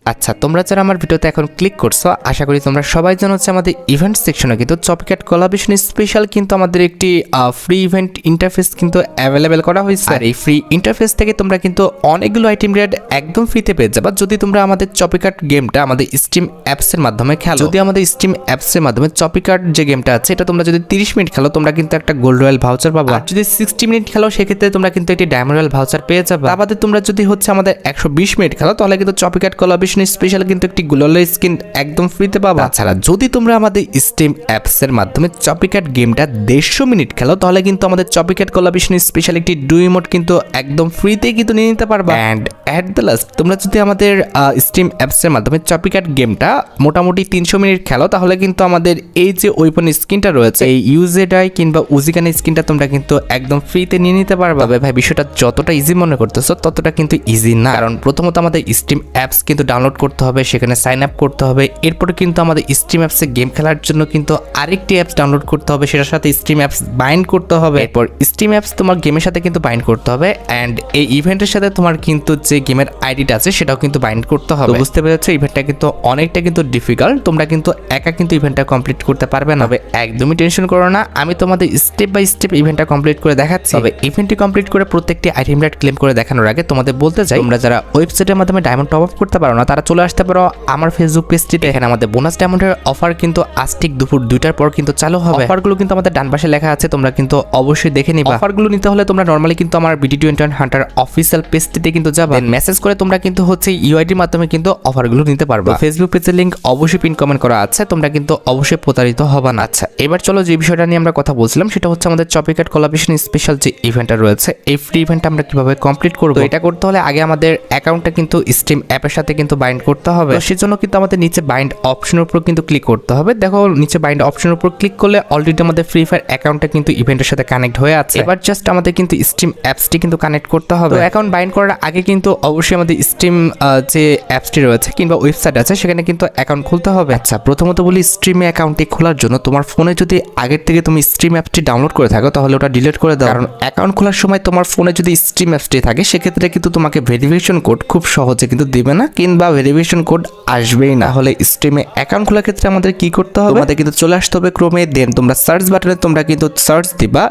আচ্ছা, তোমরা যারা আমার ভিডিওতে এখন ক্লিক করছো, আশা করি তোমরা সবাই জানো হচ্ছে আমাদের ইভেন্ট সেকশনে কিন্তু চপিক্যাট কোলাবরেশন স্পেশাল কিন্তু আমাদের একটি ফ্রি ইভেন্ট ইন্টারফেস কিন্তু অ্যাভেলেবেল করা হয়েছে। আর এই ফ্রি ইন্টারফেস থেকে তোমরা কিন্তু অনেকগুলো আইটেম রেড একদম ফ্রিতে পেয়ে যাবা যদি তোমরা আমাদের চপিক্যাট গেমটা আমাদের স্টিম অ্যাপসের মাধ্যমে খেলো। যদি আমাদের স্টিম অ্যাপসের মাধ্যমে চপিক্যাট যে গেমটা আছে এটা তোমরা যদি 30 মিনিট খেলো তোমরা কিন্তু একটা গোল্ড রয়্যাল ভাউচার পাবা। আর যদি 60 মিনিট খেলো সেক্ষেত্রে তোমরা কিন্তু একটি ডায়মন্ড রয়্যাল ভাউচার পেয়ে যাবে। আমাদের তোমরা যদি হচ্ছে আমাদের 120 মিনিট খেলো তাহলে কিন্তু চপিক্যাট কোলাবরেশন স্পেশাল কিন্তু একটি গ্লোবাল স্কিন একদম ফ্রিতে পাবা। তাছাড়া যদি তোমরা আমাদের স্টিম অ্যাপসের মাধ্যমে চপিক্যাট গেমটা 150 মিনিট খেলো তাহলে কিন্তু আমাদের চপিক্যাট কোলাবরেশন স্পেশাল একটি ডু ইমোট কিন্তু একদম ফ্রিতে কিন্তু নিয়ে নিতে পারবা। এন্ড এট দ্য লাস্ট তোমরা যদি আমাদের স্টিম অ্যাপসের মাধ্যমে চপিক্যাট গেমটা মোটামুটি 300 মিনিট খেলো তাহলে কিন্তু আমাদের এই যে ওয়েপন স্কিনটা রয়েছে এই ইউজেডাই কিংবা উজিকান স্কিনটা তোমরা কিন্তু একদম ফ্রিতে নিয়ে নিতে পারবা। ভাই বিষয়টা যতটা ইজি মনে করতেছো ততটা কিন্তু ইজি না, কারণ প্রথমত আমাদের স্টিম অ্যাপস কিন্তু ডাউনলোড করতে হবে, সেখানে সাইন আপ করতে হবে, এরপরে কিন্তু আমাদের স্ট্রিম অ্যাপসে গেম খেলার জন্য কিন্তু আরেকটি অ্যাপস ডাউনলোড করতে হবে, সেটার সাথে স্ট্রিম অ্যাপস বাইন্ড করতে হবে, এরপর স্ট্রিম অ্যাপস তোমার গেমের সাথে কিন্তু বাইন্ড করতে হবে, অ্যান্ড এই ইভেন্টের সাথে তোমার কিন্তু যে গেমের আইডিটা আছে সেটাও কিন্তু বাইন্ড করতে হবে। বুঝতে পেরেছো ইভেন্টটা কিন্তু অনেকটা কিন্তু ডিফিকাল্ট, তোমরা কিন্তু একা কিন্তু ইভেন্টটা কমপ্লিট করতে পারবে না। তবে একদমই টেনশন করো না, আমি তোমাদের স্টেপ বাই স্টেপ ইভেন্টটা কমপ্লিট করে দেখাচ্ছি। তবে ইভেন্টটি কমপ্লিট করে প্রত্যেকটি আইটেম রেট ক্লেম করে দেখানোর আগে তোমাদের বলতে চাই তোমরা যারা ওয়েবসাইটের মাধ্যমে ডায়মন্ড টপ আপ করতে পারো না তারা চলে আসতে পারো আমার ফেসবুক পেজটিতে। এখানে আমাদের বোনাস ডায়মন্ডের অফার কিন্তু আজ ঠিক দুপুর 2টার পর কিন্তু চালু হবে। অফারগুলো কিন্তু আমাদের ডান পাশে লেখা আছে, তোমরা কিন্তু অবশ্যই দেখে নিবা। অফারগুলো নিতে হলে তোমরা নরমালি কিন্তু আমার BD21 হান্টার অফিসিয়াল পেজটিতে কিন্তু যাবে, মেসেজ করে তোমরা কিন্তু হচ্ছে ইউআইডির মাধ্যমে কিন্তু অফারগুলো নিতে পারবে। ফেসবুক পেজের লিংক অবশ্যই পিন কমেন্ট করা আছে, তোমরা কিন্তু অবশ্যই প্রতারিত হবা না। আচ্ছা, এবার চলো যে বিষয়টা নিয়ে আমরা কথা বলছিলাম সেটা হচ্ছে আমাদের চপিক্যাট কোলাবরেশন স্পেশাল যে ইভেন্টটা রয়েছে এই ফ্রি ইভেন্টটা আমরা কিভাবে কমপ্লিট করব। এটা করতে হলে আগে আমাদের অ্যাকাউন্টটা কিন্তু স্টিম অ্যাপের সাথে কিন্তু বাইন্ড করতে হবে। সেজন্য কিন্তু আমাদের নিচে বাইন্ড অপশনের উপর কিন্তু ক্লিক করতে হবে। দেখো নিচে বাইন্ড অপশনের উপর ক্লিক করলে অলরেডি আমাদের ফ্রি ফায়ার অ্যাকাউন্টটা কিন্তু ইভেন্টের সাথে কানেক্ট হয়ে আছে। এবার জাস্ট আমাদের কিন্তু স্টিম অ্যাপসটি কিন্তু কানেক্ট করতে হবে। অ্যাকাউন্ট বাইন্ড করার আগে কিন্তু অবশ্যই আমাদের স্টিম যে অ্যাপসটি রয়েছে কিংবা ওয়েবসাইট আছে সেখানে কিন্তু অ্যাকাউন্ট খুলতে হবে। আচ্ছা, প্রথমত বলি স্ট্রিমে অ্যাকাউন্টটি খোলার জন্য তোমার ফোনে যদি আগের থেকে তুমি স্ট্রিম অ্যাপসটি ডাউনলোড করে থাকো তাহলে ওটা ডিলিট করে দাও, কারণ অ্যাকাউন্ট খোলার সময় তোমার ফোনে যদি স্ট্রিম অ্যাপসটি থাকে সেক্ষেত্রে কিন্তু তোমাকে ভেরিফিকেশন কোড খুব সহজে কিন্তু দিবে না কিংবা ভেরিফিকেশন কোড আসবেই না। হলে স্ট্রিমে অ্যাকাউন্ট খোলার ক্ষেত্রে আমাদের কি করতে হবে, আমাদের কিন্তু চলে আসতে হবে ক্রোমে, দেন তোমরা সার্চ বাটনে তোমরা কিন্তু সার্চ দিবা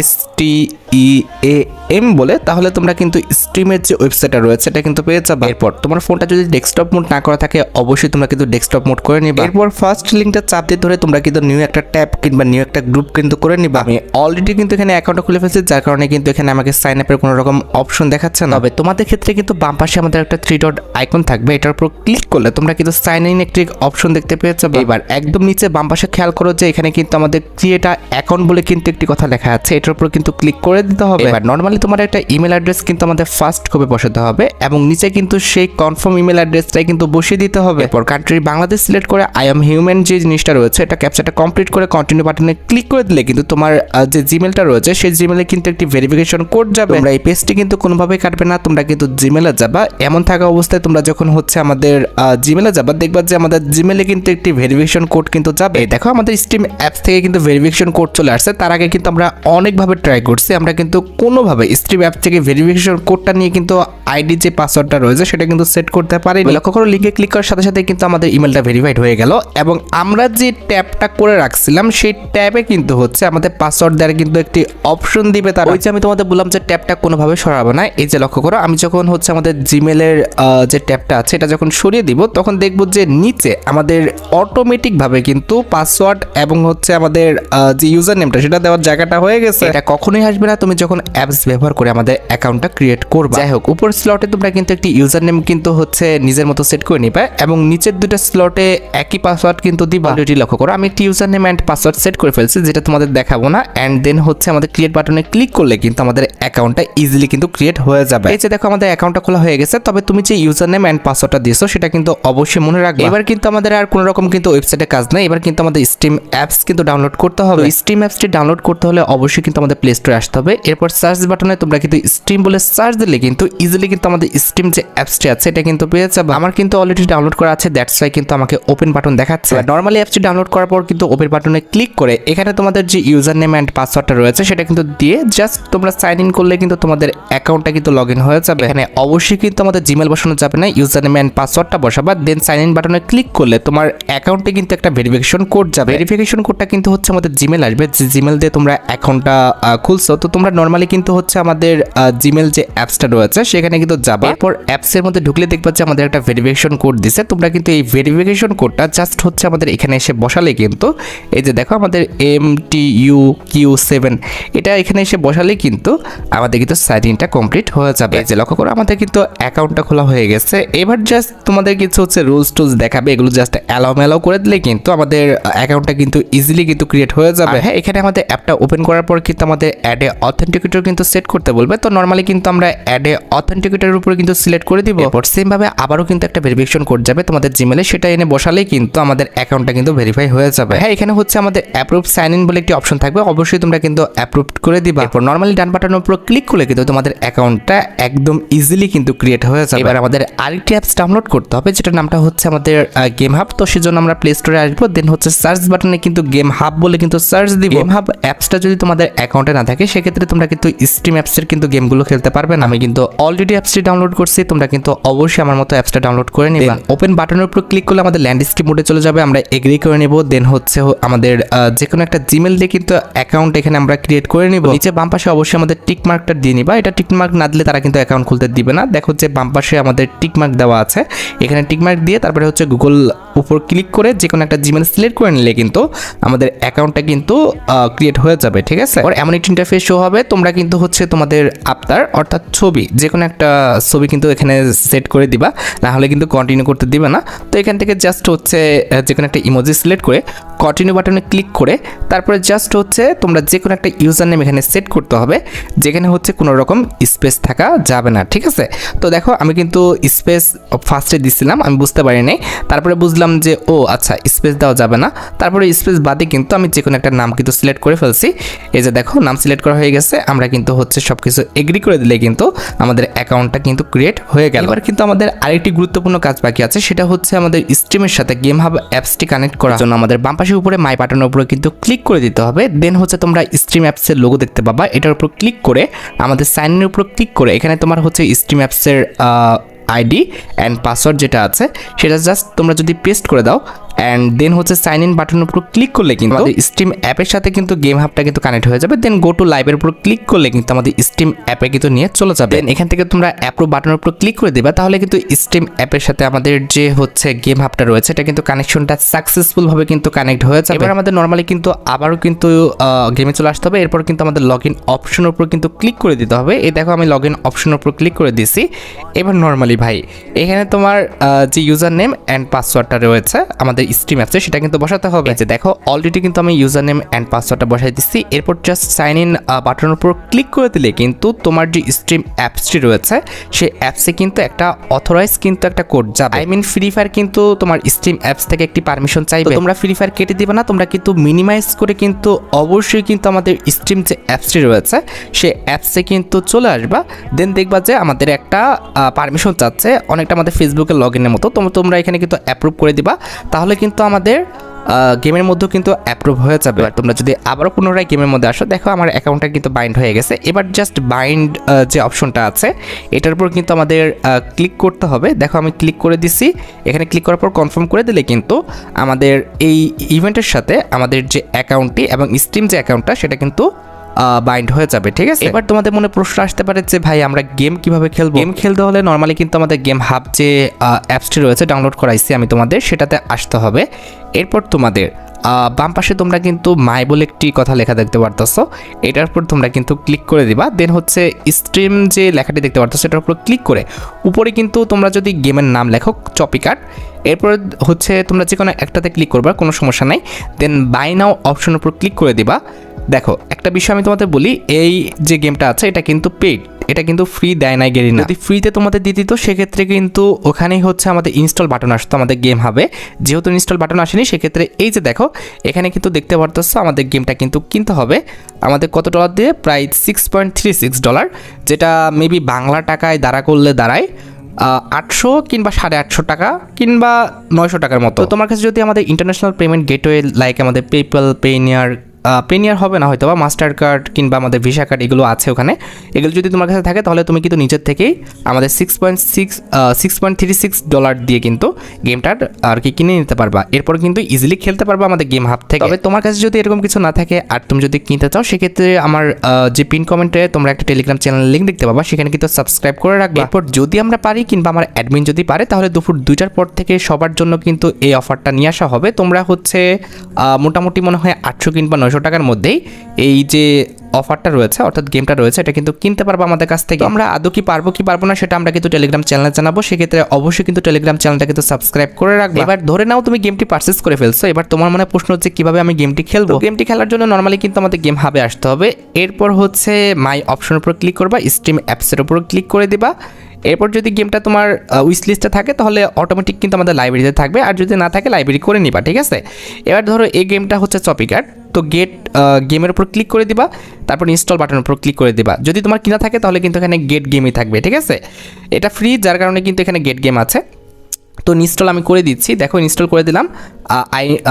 STEAM বলে, তাহলে তোমরা কিন্তু স্ট্রিমের যে ওয়েবসাইটটা রয়েছে এটা কিন্তু পেয়ে যাবে। এরপর তোমার ফোনটা যদি ডেস্কটপ মোড না করা থাকে অবশ্যই তোমরা কিন্তু ডেস্কটপ মোড করে নিবা। এরপর ফার্স্ট লিঙ্কটা চাপ দিয়ে ধরে তোমরা কিন্তু নিউ একটা ট্যাব কিংবা নিউ একটা গ্রুপ কিন্তু করে নিবা। আমি অলরেডি কিন্তু এখানে অ্যাকাউন্টটা খুলে ফেলছি, যার কারণে কিন্তু এখানে আমাকে সাইন আপের কোনো রকম অপশন দেখাচ্ছে না। তবে তোমাদের ক্ষেত্রে কিন্তু বাম পাশে আমাদের একটা 3 ডট আইকন থাকবে, এটার উপর ক্লিক করলে তোমরা কিন্তু সাইন ইন একটি অপশন দেখতে পেয়ে যাবে। এবার একদম নিচে বাম পাশে খেয়াল করো যে এখানে কিন্তু আমাদের ক্রিয়েট অ্যাকাউন্ট বলে কিন্তু একটি কথা লেখা আছে, এটার উপর কিন্তু ক্লিক করে দিতে হবে। এবার নরমালি তোমার একটা ইমেল অ্যাড্রেস কিন্তু আমাদের ফার্স্ট কপি বসাতে হবে এবং নিচে কিন্তু সেই কনফার্ম ইমেল অ্যাড্রেসটাই কিন্তু বসিয়ে দিতে হবে। এরপর কান্ট্রি বাংলাদেশ সিলেক্ট করে আই এম হিউম্যান যে জিনিসটা রয়েছে এটা ক্যাপচারটা কমপ্লিট করে কন্টিনিউ বাটনে ক্লিক করে দিলে কিন্তু তোমার যে জিমেলটা রয়েছে সেই জিমেলে কিন্তু একটি ভেরিফিকেশন কোড যাবে। তোমরা এই পেজটি কিন্তু কোনোভাবেই কাটবে না, তোমরা কিন্তু জিমেলে যাবা। এমন থাকা অবস্থায় তোমরা যখন হচ্ছে আমাদের জিমেলে যাবা দেখবা যে আমাদের জিমেলে কিন্তু একটি ভেরিফিকেশন কোড কিন্তু যাবে। দেখো আমাদের স্টিম অ্যাপস থেকে কিন্তু ভেরিফিকেশন কোড চলে আসছে। তার আগে কিন্তু আমরা অনেকভাবে ট্রাই করছি, আমরা কিন্তু কোনোভাবে স্টিম অ্যাপ থেকে ভেরিফিকেশন কোডটা নিয়ে কিন্তু আইডি যে পাসওয়ার্ডটা রয়েছে সেটা কিন্তু সেট করতে পারিনি। লক্ষ্য করো লিঙ্কে ক্লিক করার সাথে সাথে কিন্তু আমাদের ইমেলটা ভেরিফাইড হয়ে গেল এবং আমরা যে ট্যাবটা করে রাখছিলাম সেই ট্যাবে কিন্তু হচ্ছে আমাদের পাসওয়ার্ড দেওয়ার কিন্তু একটি অপশন দিবে। তার ওই যে আমি তোমাদের বললাম যে ট্যাবটা কোনোভাবে সরাবো না, এই যে লক্ষ্য করো আমি যখন হচ্ছে আমাদের জিমেলের যে ট্যাবটা আছে এটা যখন সরিয়ে দিব তখন দেখবো যে নিচে আমাদের অটোমেটিকভাবে কিন্তু পাসওয়ার্ড এবং হচ্ছে আমাদের যে ইউজার নেমটা সেটা দেওয়ার জায়গাটা হয়ে গেছে। এটা কখনোই আসবে না তুমি যখন অ্যাপস ব্যবহার করে আমাদের অ্যাকাউন্টটা ক্রিয়েট করবে। যাই হোক, উপর স্লটে তোমরা কিন্তু একটি ইউজার নেম কিন্তু হচ্ছে নিজের মতো সেট করে নিবে এবং নিচের দুটো স্লটে একই পাসওয়ার্ড কিন্তু দিবা। অলরেডি লক্ষ্য করো আমি একটি user name and password set করে ফেলছি যেটা তোমাদের দেখাবো না, এন্ড দেন হচ্ছে আমাদের ক্রিয়েট বাটনে ক্লিক করলে কিন্তু আমাদের অ্যাকাউন্টটা ইজিলি কিন্তু ক্রিয়েট হয়ে যাবে। এই যে দেখো আমাদের অ্যাকাউন্টটা খোলা হয়ে গেছে, তবে তুমি যে ইউজার নেম এন্ড পাসওয়ার্ডটা দিয়েছো সেটা কিন্তু অবশ্যই মনে রাখবে। এবার কিন্তু আমাদের আর কোনো রকম কিন্তু ওয়েবসাইটে কাজ নেই, এবার কিন্তু আমাদের স্টিম অ্যাপস কিন্তু ডাউনলোড করতে হবে। স্টিম অ্যাপসটি ডাউনলোড করতে হলে অবশ্যই কিন্তু আমাদের প্লে স্টোরে আসতে হবে। হবে। এরপর সার্চ বাটনে তোমরা কিন্তু স্ট্রিম বলে সার্চ দিলে কিন্তু ইজিলি কিন্তু আমাদের স্ট্রিম যে অ্যাপসটি আছে এটা কিন্তু পেয়ে যাবে। আমার কিন্তু অলরেডি ডাউনলোড করা আছে, দ্যাটস ওয়াই কিন্তু আমাকে ওপেন বাটন দেখাচ্ছে। নর্মালি অ্যাপসটি ডাউনলোড করার পর কিন্তু ওপেন বাটনে ক্লিক করে এখানে তোমাদের যে ইউজার নেম অ্যান্ড পাসওয়ার্ডটা রয়েছে সেটা কিন্তু দিয়ে জাস্ট তোমরা সাইন ইন করলে কিন্তু তোমাদের অ্যাকাউন্টটা কিন্তু লগ ইন হয়ে যাবে। এখানে অবশ্যই কিন্তু আমাদের জিমেল বসানো যাবে না, ইউজার নেম অ্যান্ড পাসওয়ার্ডটা বসাবা, দেন সাইন ইন বাটনে ক্লিক করলে তোমার অ্যাকাউন্টে কিন্তু একটা ভেরিফিকেশন কোড যাবে। ভেরিফিকেশন কোডটা কিন্তু হচ্ছে আমাদের জিমেল আসবে, যে জিমেল দিয়ে তোমরা অ্যাকাউন্টটা খুলছো। তো তোমরা নর্মালি কিন্তু হচ্ছে আমাদের জিমেল যে অ্যাপসটা রয়েছে সেখানে কিন্তু যাবা। এরপর অ্যাপসের মধ্যে ঢুকলে দেখবা যে আমাদের একটা ভেরিফিকেশন কোড দিছে। তোমরা কিন্তু এই ভেরিফিকেশন কোডটা জাস্ট হচ্ছে আমাদের এখানে এসে বসালে কিন্তু এই যে দেখো আমাদের MTUQ7 এটা এখানে এসে বসালে কিন্তু আমাদের কিন্তু সাইন ইনটা কমপ্লিট হয়ে যাবে। এই যে লক্ষ্য করো আমাদের কিন্তু অ্যাকাউন্টটা খোলা হয়ে গেছে। এবার জাস্ট তোমাদের কিছু হচ্ছে রুলস টুলস দেখাবে, এগুলো জাস্ট অ্যালাউ করে দিলে কিন্তু আমাদের অ্যাকাউন্টটা কিন্তু ইজিলি কিন্তু ক্রিয়েট হয়ে যাবে। হ্যাঁ, এখানে আমাদের অ্যাপটা ওপেন করার পর কিন্তু আমাদের অ্যাড এ অথেন্টিকেটর কিন্তু সেট করতে বলবে। তো নর্মালি কিন্তু আমরা অ্যাড এ অথেন্টিকেটরের উপরে কিন্তু সিলেক্ট করে দিব। এরপর সেম ভাবে আবারও কিন্তু একটা ভেরিফিকেশন কোড যাবে তোমাদের জিমেলে, সেটা এনে বসালেই কিন্তু আমাদের অ্যাকাউন্টটা কিন্তু ভেরিফাই হয়ে যাবে। হ্যাঁ, এখানে হচ্ছে আমাদের অ্যাপ্রুভ সাইন ইন বলে একটি অপশন থাকবে, অবশ্যই তোমরা কিন্তু অ্যাপ্রুভ করে দিবা। এরপর নর্মালি ডান বাটনের উপর ক্লিক করলে কিন্তু তোমাদের অ্যাকাউন্টটা একদম ইজিলি কিন্তু ক্রিয়েট হয়ে যাবে। এবার আমাদের আরেকটি অ্যাপস ডাউনলোড করতে হবে, যেটার নামটা হচ্ছে আমাদের গেম হাব। তো সেজন্য আমরা প্লে স্টোরে আসবো, দেন হচ্ছে সার্চ বাটনে কিন্তু গেম হাব বলে কিন্তু সার্চ দিব। গেম হাব অ্যাপসটা যদি তোমাদের অ্যাকাউন্টে না থাকে সেক্ষেত্রে তোমরা কিন্তু স্ট্রিম অ্যাপসের কিন্তু গেমগুলো খেলতে পারবে না। আমি কিন্তু অলরেডি অ্যাপসটি ডাউনলোড করছি, তোমরা কিন্তু অবশ্যই আমার মতো অ্যাপসটা ডাউনলোড করে নিবা। ওপেন বাটনের উপর ক্লিক করলে আমাদের ল্যান্ডস্কেপ মোডে চলে যাবে, আমরা এগ্রি করে নেব। দেন হচ্ছে আমাদের যে কোনো একটা জিমেল দিয়ে কিন্তু অ্যাকাউন্ট এখানে আমরা ক্রিয়েট করে নিব। নিচে বাম পাশে অবশ্যই আমাদের টিক মার্কটা দিয়ে নিবা, এটা টিক মার্ক না দিলে তারা কিন্তু অ্যাকাউন্ট খুলতে দিবে না। দেখো যে বাম পাশে আমাদের টিক মার্ক দেওয়া আছে, এখানে টিক মার্ক দিয়ে তারপরে হচ্ছে গুগল উপর ক্লিক করে যে কোনো একটা জিমেল সিলেক্ট করে নিলে কিন্তু আমাদের অ্যাকাউন্টটা কিন্তু ক্রিয়েট হয়ে যাবে। ঠিক আছে, আর এমন একটা ইন্টারফেস শো হবে, তোমরা কিন্তু হচ্ছে তোমাদের আবতার অর্থাৎ ছবি যে কোনো একটা ছবি কিন্তু এখানে সেট করে দিবা, না হলে কিন্তু কন্টিনিউ করতে দিবে না। তো এখান থেকে জাস্ট হচ্ছে যে কোনো একটা ইমোজি সিলেক্ট করে কন্টিনিউ বাটনে ক্লিক করে তারপরে জাস্ট হচ্ছে তোমরা যে কোনো একটা ইউজার নেম এখানে সেট করতে হবে, যেখানে হচ্ছে কোনো রকম স্পেস থাকা যাবে না। ঠিক আছে, তো দেখো আমি কিন্তু স্পেস ফার্স্টে দিছিলাম, আমি বুঝতে পারি নাই, তারপরে বুঝলাম যে ও আচ্ছা স্পেস দেওয়া যাবে না। তারপরে স্পেস বাদে কিন্তু আমি যে কোনো একটা নাম কিন্তু সিলেক্ট করে ফেলছি। এই যে দেখো নাম সিলেক্ট করা হয়ে গেছে, আমরা কিন্তু হচ্ছে সব কিছু এগ্রি করে দিলে কিন্তু আমাদের অ্যাকাউন্টটা কিন্তু ক্রিয়েট হয়ে গেল। এবার কিন্তু আমাদের আরেকটি গুরুত্বপূর্ণ কাজ বাকি আছে, সেটা হচ্ছে আমাদের স্ট্রিমের সাথে গেম হাব অ্যাপসটি কানেক্ট করার জন্য আমাদের বাম পাশের উপরে মাই বাটনের উপরে কিন্তু ক্লিক করে দিতে হবে। দেন হচ্ছে তোমরা স্ট্রিম অ্যাপসের লোগো দেখতে পাবা, এটার উপর ক্লিক করে আমাদের সাইন ইনের উপর ক্লিক করে এখানে তোমার হচ্ছে স্ট্রিম অ্যাপসের আইডি অ্যান্ড পাসওয়ার্ড যেটা আছে সেটা জাস্ট তোমরা যদি পেস্ট করে দাও অ্যান্ড দেন হচ্ছে সাইন ইন বাটনের উপর ক্লিক করলে কিন্তু আমাদের স্ট্রিম অ্যাপের সাথে কিন্তু গেম হাবটা কিন্তু কানেক্ট হয়ে যাবে। দেন গো টু লাইভের উপর ক্লিক করলে কিন্তু আমাদের স্ট্রিম অ্যাপে কিন্তু নিয়ে চলে যাবে। এখান থেকে তোমরা অ্যাপ্রুভ বাটনের উপর ক্লিক করে দেবা, তাহলে কিন্তু স্ট্রিম অ্যাপের সাথে আমাদের যে হচ্ছে গেম হাবটা রয়েছে এটা কিন্তু কানেকশনটা সাকসেসফুল ভাবে কিন্তু কানেক্ট হয়ে যাবে। এবার আমাদের নর্মালি কিন্তু আবারও কিন্তু গেমে চলে আসতে হবে। এরপর কিন্তু আমাদের লগ ইন অপশনের উপর কিন্তু ক্লিক করে দিতে হবে। এই দেখো আমি লগ ইন অপশনের উপর ক্লিক করে দিছি। এবার নর্মালি ভাই এখানে তোমার যে ইউজার নেম অ্যান্ড পাসওয়ার্ডটা রয়েছে আমাদের স্ট্রিম অ্যাপসে সেটা কিন্তু বসাতে হবে। যে দেখো অলরেডি কিন্তু আমি ইউজার নেম অ্যান্ড পাসওয়ার্ডটা বসাই দিচ্ছি। এরপর জাস্ট সাইন ইন বাটনের উপর ক্লিক করে দিলে কিন্তু তোমার যে স্ট্রিম অ্যাপসটি রয়েছে সেই অ্যাপসে কিন্তু একটা অথরাইজ কিন্তু একটা কোড যাবে। আই মিন ফ্রি ফায়ার কিন্তু তোমার স্ট্রিম অ্যাপস থেকে একটি পারমিশন চাইবে, তোমরা ফ্রি ফায়ার কেটে দিবে না, তোমরা কিন্তু মিনিমাইজ করে কিন্তু অবশ্যই কিন্তু আমাদের স্ট্রিম যে অ্যাপসটি রয়েছে সেই অ্যাপসে কিন্তু চলে আসবা। দেন দেখবা যে আমাদের একটা পারমিশন চাচ্ছে, অনেকটা আমাদের ফেসবুকের লগ ইনের মতো। তোমরা এখানে কিন্তু অ্যাপ্রুভ করে দিবা, তাহলে কিন্তু আমাদের গেমের মধ্যেও কিন্তু অ্যাপ্রুভ হয়ে যাবে। আর তোমরা যদি আবারও পুনরায় গেমের মধ্যে আসো, দেখো আমার অ্যাকাউন্টটা কিন্তু বাইন্ড হয়ে গেছে। এবার জাস্ট বাইন্ড যে অপশনটা আছে এটার উপর কিন্তু আমাদের ক্লিক করতে হবে। দেখো আমি ক্লিক করে দিছি, এখানে ক্লিক করার পর কনফার্ম করে দিলে কিন্তু আমাদের এই ইভেন্টের সাথে আমাদের যে অ্যাকাউন্টটি এবং স্ট্রিম যে অ্যাকাউন্টটা সেটা কিন্তু বাইন্ড হয়ে যাবে। ঠিক আছে, এবার তোমাদের মনে প্রশ্ন আসতে পারে যে ভাই আমরা গেম কিভাবে খেলবো। গেম খেলতে হলে নর্মালি কিন্তু আমাদের গেম হাব যে অ্যাপসটি রয়েছে ডাউনলোড করাইছি আমি তোমাদের, সেটাতে আসতে হবে। এরপর তোমাদের বাম পাশে তোমরা কিন্তু মাই বলে একটি কথা লেখা দেখতে পারতেছো, এটার উপর তোমরা কিন্তু ক্লিক করে দিবা। দেন হচ্ছে স্ট্রিম যে লেখাটি দেখতে পারতেছো এটার উপর ক্লিক করে উপরে কিন্তু তোমরা যদি গেমের নাম লেখো চপিকাট, এরপর হচ্ছে তোমরা যে কোনো একটাতে ক্লিক করবা, কোনো সমস্যা নাই। দেন বাই নাও অপশনের উপর ক্লিক করে দিবা। দেখো একটা বিষয় আমি তোমাদের বলি, এই যে গেমটা আছে এটা কিন্তু পেইড, এটা কিন্তু ফ্রি দেয় নাই গেরিনা। যদি ফ্রিতে তোমাদের দিয়ে দিত সেক্ষেত্রে কিন্তু ওখানেই হচ্ছে আমাদের ইনস্টল বাটন আসতো আমাদের গেম হবে। যেহেতু ইনস্টল বাটন আসেনি সেক্ষেত্রে এই যে দেখো এখানে কিন্তু দেখতে পারতেছো আমাদের গেমটা কিন্তু কিনতে হবে আমাদের কত ডলার দিয়ে, প্রায় $6.36, যেটা মেবি বাংলা টাকায় করলে দাঁড়ায় 800 কিংবা 850 টাকা কিংবা 900 টাকার মতো। তো তোমার কাছে যদি আমাদের ইন্টারন্যাশনাল পেমেন্ট গেটওয়ে লাইক আমাদের পেপ্যাল, পেনিয়ার হবে না হয়তো বা মাস্টার কার্ড কিংবা আমাদের ভিসা কার্ড এগুলো আছে ওখানে, এগুলো যদি তোমার কাছে থাকে তাহলে তুমি কিন্তু নিজের থেকেই আমাদের $6.36 দিয়ে কিন্তু গেমটার আর কি কিনে নিতে পারবা। এরপর কিন্তু ইজিলি খেলতে পারবা আমাদের গেম হাব থেকে। তবে তোমার কাছে যদি এরকম কিছু না থাকে আর তুমি যদি কিনতে চাও সেক্ষেত্রে আমার যে পিন কমেন্টে তোমরা একটা টেলিগ্রাম চ্যানেল লিঙ্ক দেখতে পাবা, সেখানে কিন্তু সাবস্ক্রাইব করে রাখবে। এরপর যদি আমরা পারি কিংবা আমার অ্যাডমিন যদি পারে তাহলে দুপুর 2টার পর থেকে সবার জন্য কিন্তু এই অফারটা নিয়ে আসা হবে। তোমরা হচ্ছে মোটামুটি মনে হয় 800 কিংবা 900 টাকার মধ্যেই এই যে অফারটা রয়েছে অর্থাৎ গেমটা রয়েছে এটা কিন্তু কিনতে পারবো আমাদের কাছ থেকে। আমরা আদৌ কি পারবো কি পারবো না সেটা আমরা কিন্তু টেলিগ্রাম চ্যানেলে জানাবো, সেক্ষেত্রে অবশ্যই কিন্তু টেলিগ্রাম চ্যানেলটা কিন্তু সাবস্ক্রাইব করে রাখবে। এবার ধরে নাও তুমি গেমটি পারচেস করে ফেলছো, এবার তোমার মনে প্রশ্ন হচ্ছে কিভাবে আমি গেমটি খেলবো। গেমটি খেলার জন্য নর্মালি কিন্তু আমাদের গেম হাবে আসতে হবে, এরপর হচ্ছে মাই অপশনের উপর ক্লিক করবা, স্ট্রিম অ্যাপসের উপর ক্লিক করে দিবা। এরপর যদি গেমটা তোমার উইশ লিস্টে থাকে তাহলে অটোমেটিক কিন্তু আমাদের লাইব্রেরিতে থাকবে, আর যদি না থাকে লাইব্রেরি করে নিবা, ঠিক আছে। এবার ধরো এই গেমটা হচ্ছে চপিকাট, তো গেমের উপর ক্লিক করে দিবা, তারপর ইনস্টল বাটনের উপর ক্লিক করে দিবা। যদি তোমার কিনা থাকে তাহলে কিন্তু এখানে গেট গেমই থাকবে, ঠিক আছে। এটা ফ্রি যার কারণে কিন্তু এখানে গেট গেম আছে। তো ইনস্টল আমি করে দিচ্ছি, দেখো ইনস্টল করে দিলাম,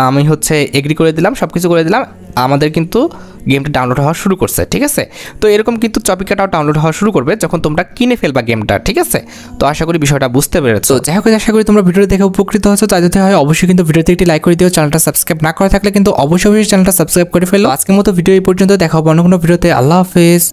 আমি হচ্ছে এগ্রি করে দিলাম, সব কিছু করে দিলাম, আমাদের কিন্তু গেমটা ডাউনলোড হওয়া শুরু করছে, ঠিক আছে। তো এরকম কিন্তু চপিকাটাও ডাউনলোড হওয়া শুরু করবে যখন তোমরা কিনে ফেলবা গেমটা, ঠিক আছে। তো আশা করি বিষয়টা বুঝতে পেরেছো। যাই হোক, আশা করি তোমরা ভিডিও দেখে উপকৃত হয়েছো। তাই যদি হয় অবশ্যই কিন্তু ভিডিওতে একটি লাইক করে দিও, চ্যানেলটা সাবস্ক্রাইব না করা থাকলে কিন্তু অবশ্যই চ্যানেলটা সাবস্ক্রাইব করে ফেলো। আজকের মতো ভিডিও এই পর্যন্ত, দেখা হবে অন্য কোনো ভিডিওতে। আল্লাহ হাফেজ।